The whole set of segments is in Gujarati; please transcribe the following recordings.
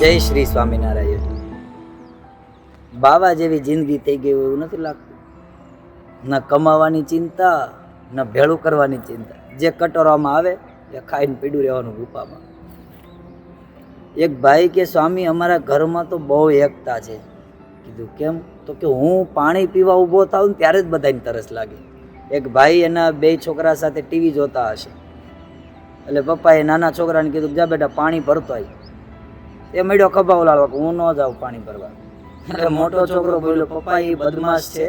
જય શ્રી સ્વામિનારાયણ. બાવા જેવી જિંદગી થઈ ગઈ એવું નથી લાગતું. ન કમાવાની ચિંતા, ન ભેળું કરવાની ચિંતા. જે કટોરામાં આવે એ ખાઈને પીડું રહેવાનું રૂપામાં. એક ભાઈ કે સ્વામી અમારા ઘરમાં તો બહુ એકતા છે. કીધું કેમ? તો કે હું પાણી પીવા ઊભો થાઉં ને ત્યારે જ બધાને તરસ લાગે. એક ભાઈ એના 2 છોકરા સાથે ટીવી જોતા હશે, એટલે પપ્પાએ નાના છોકરાને કીધું જા બેટા પાણી ભરતો આવી. એ મળ્યો ખભા ઉલાળવા, હું ન જાઉં પાણી ભરવા. એટલે મોટો છોકરો બોલ્યો પપ્પા એ બદમાશ છે,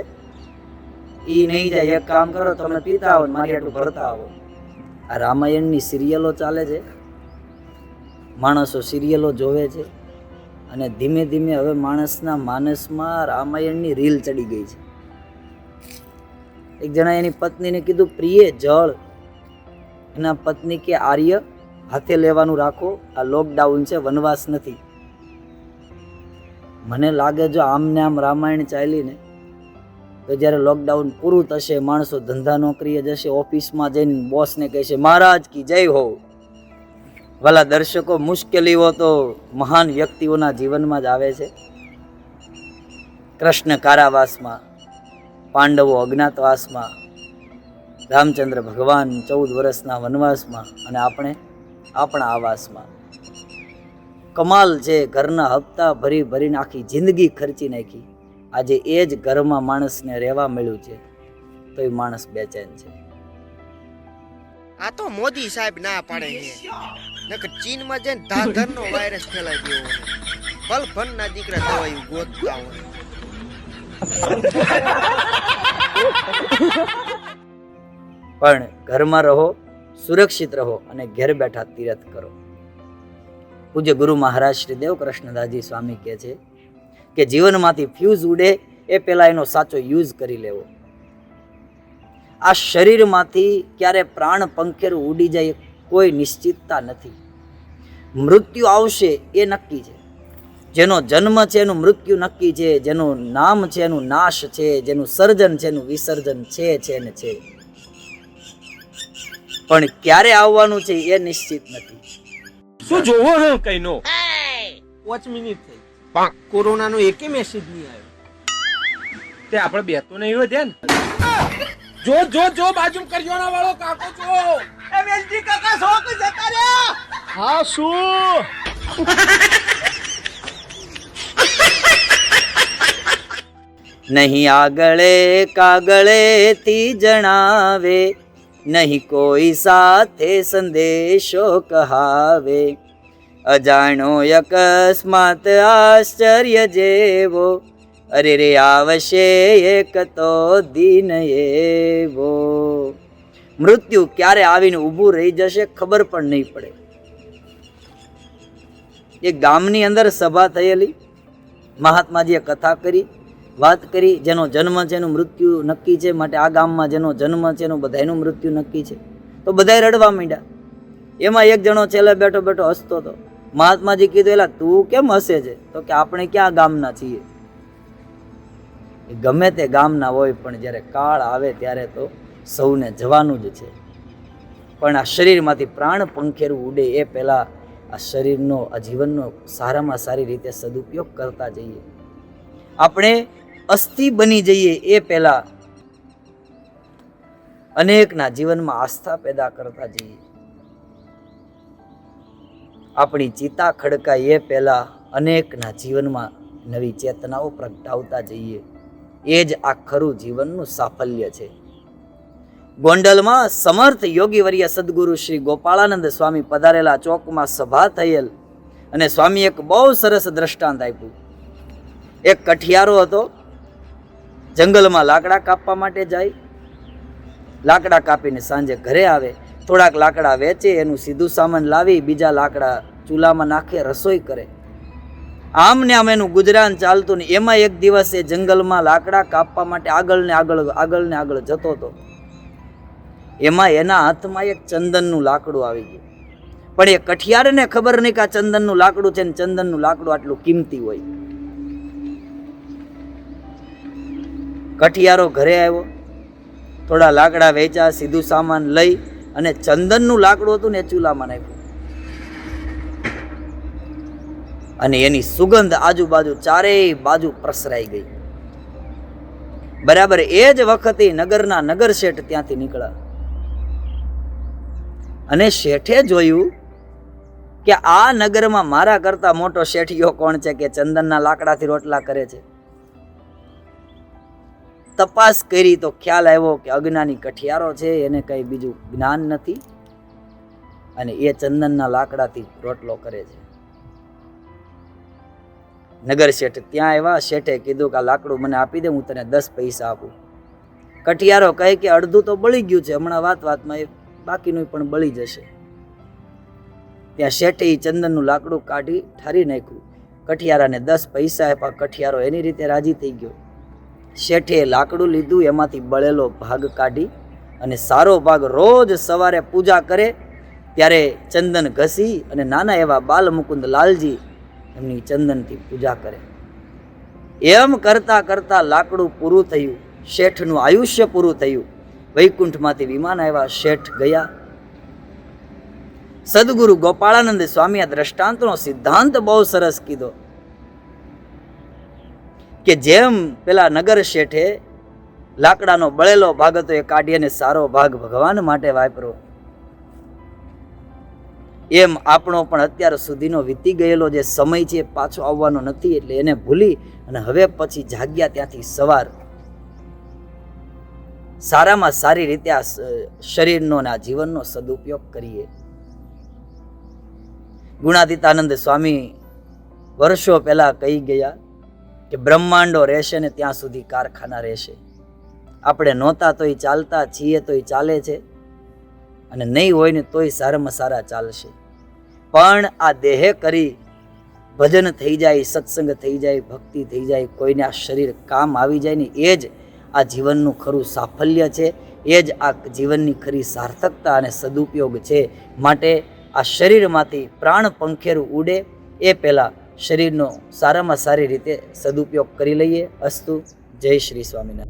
એ નહીં જાય, એક કામ કરો તમે પીતા આવો મારી આટલું ભરતા આવો. આ રામાયણની સિરિયલો ચાલે છે, માણસો સિરિયલો જોવે છે, અને ધીમે ધીમે હવે માણસના માનસમાં રામાયણની રીલ ચડી ગઈ છે. એક જણા એની પત્નીને કીધું પ્રિય જળ. એના પત્ની કે આર્ય હાથે લેવાનું રાખો, આ લોકડાઉન છે, વનવાસ નથી. મને લાગે જો આમને આમ રામાયણ ચાલી ને તો જ્યારે લોકડાઉન પૂરું થશે, માણસો ધંધા નોકરીએ જશે, ઓફિસમાં જઈને બોસને કહેશે મહારાજ કી જય હો. વાલા દર્શકો, મુશ્કેલીઓ તો મહાન વ્યક્તિઓના જીવનમાં જ આવે છે. કૃષ્ણ કારાવાસમાં, પાંડવો અજ્ઞાતવાસમાં, રામચંદ્ર ભગવાન 14 વર્ષના વનવાસમાં, અને આપણે આપણા આવાસમાં. કમાલ છે, ઘરના હપ્તા ભરી ભરીને આખી જિંદગી ખર્ચી નાખી. આજે એ જ ઘરમાં માણસને રહેવા મળ્યું છે તો એ માણસ બેચેન છે. આ તો મોદી સાહેબ ના પાડે છે, નકર ચીનમાં જઈને ધાધરનો વાયરસ ફેલાઈ ગયો હોય, ભલભનના દીકરા દવાઈ ગોતતા હોય. પણ ઘરમાં રહો, સુરક્ષિત રહો અને ઘેર બેઠા તીરથ કરો. પૂજ્ય ગુરુ મહારાજ શ્રી દેવ કૃષ્ણદાસજી સ્વામી કહે છે કે જીવનમાંથી ફ્યુઝ ઉડે એ પહેલા એનો સાચો યુઝ કરી લેવો. આ શરીરમાંથી ક્યારે પ્રાણ પંખેરું ઉડી જાય કોઈ નિશ્ચિતતા નથી. મૃત્યુ આવશે એ નક્કી છે. જેનો જન્મ છે એનું મૃત્યુ નક્કી છે, જેનું નામ છે એનું નાશ છે, જેનું સર્જન છે એનું વિસર્જન છે ને છે. પણ ક્યારે આવવાનું છે એ નિશ્ચિત નથી. શું જોવો હે કઈ નો 5 મિનિટ થઈ, કોરોના નો એકે મેસેજ નહીં આવ્યો. તે આપણે બે તો નહીં હોય ધ્યાન. જો જો જો બાજુ કરિયાણા વાળો કાકો જો એ વેલજી કાકા શોક જતા રહ્યા. હા શું નહીં આગળે કાગળેથી જણાવે, નહીં કોઈ સાથે સંદેશો કહાવે. અજાણો અકસ્માત આશ્ચર્ય જેવો, અરે રે આવશે એક તો દિન એવો. મૃત્યુ ક્યારે આવીને ઊભું રહી જશે ખબર પણ નહીં પડે. એક ગામની અંદર સભા થયેલી, મહાત્માજીએ કથા કરી, વાત કરી. જેનો જન્મ છે એનું મૃત્યુ નક્કી છે, માટે આ ગામમાં જેનો જન્મ છે એનું બધાનું મૃત્યુ નક્કી છે. તો બધાય રડવા માંડ્યા. એમાં એક જણો છેલ્લે બેઠો બેઠો હસતો હતો. મહાત્માજી કીધું એલા તું કેમ હસે છે? તો કે આપણે ક્યાં ગામના છીએ. ગમે તે ગામના હોય પણ જ્યારે કાળ આવે ત્યારે તો સૌને જવાનું જ છે. પણ આ શરીરમાંથી પ્રાણ પંખેરું ઉડે એ પહેલા આ શરીરનો, આ જીવનનો સારામાં સારી રીતે સદુપયોગ કરતા જઈએ. આપણે અસ્થિ બની જઈએ એ પહેલા અનેકના જીવનમાં આસ્થા પેદા કરતા જઈએ. આપણી ચિતા ખડકાય એ પહેલા અનેકના જીવનમાં નવી ચેતનાઓ પ્રગટાવતા જઈએ. એ જ આ ખરું જીવનનું સાફલ્ય છે. ગોંડલમાં સમર્થ યોગીવર્ય સદગુરુ શ્રી ગોપાળાનંદ સ્વામી પધારેલા ચોકમાં સભા થયેલ, અને સ્વામી એક બહુ સરસ દ્રષ્ટાંત આપ્યું. એક કઠિયારો હતો, જંગલમાં લાકડા કાપવા માટે જાય. લાકડા કાપીને સાંજે ઘરે આવે, થોડાક લાકડા વેચે, એનું સીધું સામાન લાવી બીજા લાકડા ચૂલામાં નાખે, રસોઈ કરે. આમ ને આમ એનું ગુજરાન ચાલતું ને એમાં એક દિવસ એ જંગલમાં લાકડા કાપવા માટે આગળ ને આગળ જતો હતો. એમાં એના હાથમાં એક ચંદનનું લાકડું આવી ગયું. પણ એ કઠિયારને ખબર નહીં કે આ ચંદનનું લાકડું છે ને ચંદનનું લાકડું આટલું કિંમતી હોય. કઠિયારો ઘરે આવ્યો, થોડા લાકડા વેચ્યા, સીધું સામાન લઈ અને ચંદનનું લાકડું હતું ને ચૂલામાં નાખ્યું. અને એની સુગંધ આજુબાજુ ચારેય બાજુ પ્રસરાઈ ગઈ. બરાબર એ જ વખતે નગરના નગર શેઠ ત્યાંથી નીકળ્યા અને શેઠે જોયું કે આ નગરમાં મારા કરતા મોટો શેઠિયો કોણ છે કે ચંદનના લાકડાથી રોટલા કરે છે. તપાસ કરી તો ખ્યાલ આવ્યો કે અજ્ઞાની કઠિયારો છે, એને કઈ બીજું જ્ઞાન નથી અને એ ચંદનના લાકડાથી રોટલો કરે છે. નગર શેઠ ત્યાં આવ્યા. શેઠે કીધું કે આ લાકડું મને આપી દે, હું તને 10 પૈસા આપું. કઠિયારો કહે કે અડધું તો બળી ગયું છે, હમણાં વાતમાં એ બાકીનું પણ બળી જશે. ત્યાં શેઠે એ ચંદનનું લાકડું કાઢી ઠારી નાખ્યું. કઠિયારાને 10 પૈસા આપ્યા. કઠિયારો એની રીતે રાજી થઈ ગયો. શેઠે લાકડું લીધું, એમાંથી બળેલો ભાગ કાઢી અને સારો ભાગ રોજ સવારે પૂજા કરે ત્યારે ચંદન ઘસી અને નાના એવા બાલ મુકુંદ લાલજી એમની ચંદનથી પૂજા કરે. એમ કરતા કરતા લાકડું પૂરું થયું. શેઠનું આયુષ્ય પૂરું થયું. વૈકુંઠમાંથી વિમાન આવ્યા. શેઠ ગયા. સદગુરુ ગોપાળાનંદ સ્વામી આ દ્રષ્ટાંતનો સિદ્ધાંત બહુ સરસ કીધો કે જેમ પેલા નગર શેઠે લાકડાનો બળેલો ભાગ હતો એ કાઢી અને સારો ભાગ ભગવાન માટે વાપરો, એમ આપણો પણ અત્યાર સુધીનો વીતી ગયેલો જે સમય છે પાછો આવવાનો નથી. એટલે એને ભૂલી અને હવે પછી જાગ્યા ત્યાંથી સવાર સારામાં સારી રીતે આ શરીરનો અને આ જીવનનો સદુપયોગ કરીએ. ગુણાતીતાનંદ સ્વામી વર્ષો પહેલા કહી ગયા કે બ્રહ્માંડો રહેશે ને ત્યાં સુધી કારખાના રહેશે. આપણે નહોતા તોય ચાલતા, છીએ તોય ચાલે છે અને નહીં હોય ને તોય સારામાં સારા ચાલશે. પણ આ દેહે કરી ભજન થઈ જાય, સત્સંગ થઈ જાય, ભક્તિ થઈ જાય, કોઈને આ શરીર કામ આવી જાય ને એ જ આ જીવનનું ખરું સાફલ્ય છે, એ જ આ જીવનની ખરી સાર્થકતા અને સદુપયોગ છે. માટે આ શરીરમાંથી પ્રાણ પંખેરું ઉડે એ પહેલાં શરીરનો સારામાં સારી રીતે સદુપયોગ કરી લઈએ. અસ્તુ. જય શ્રી સ્વામિનારાયણ.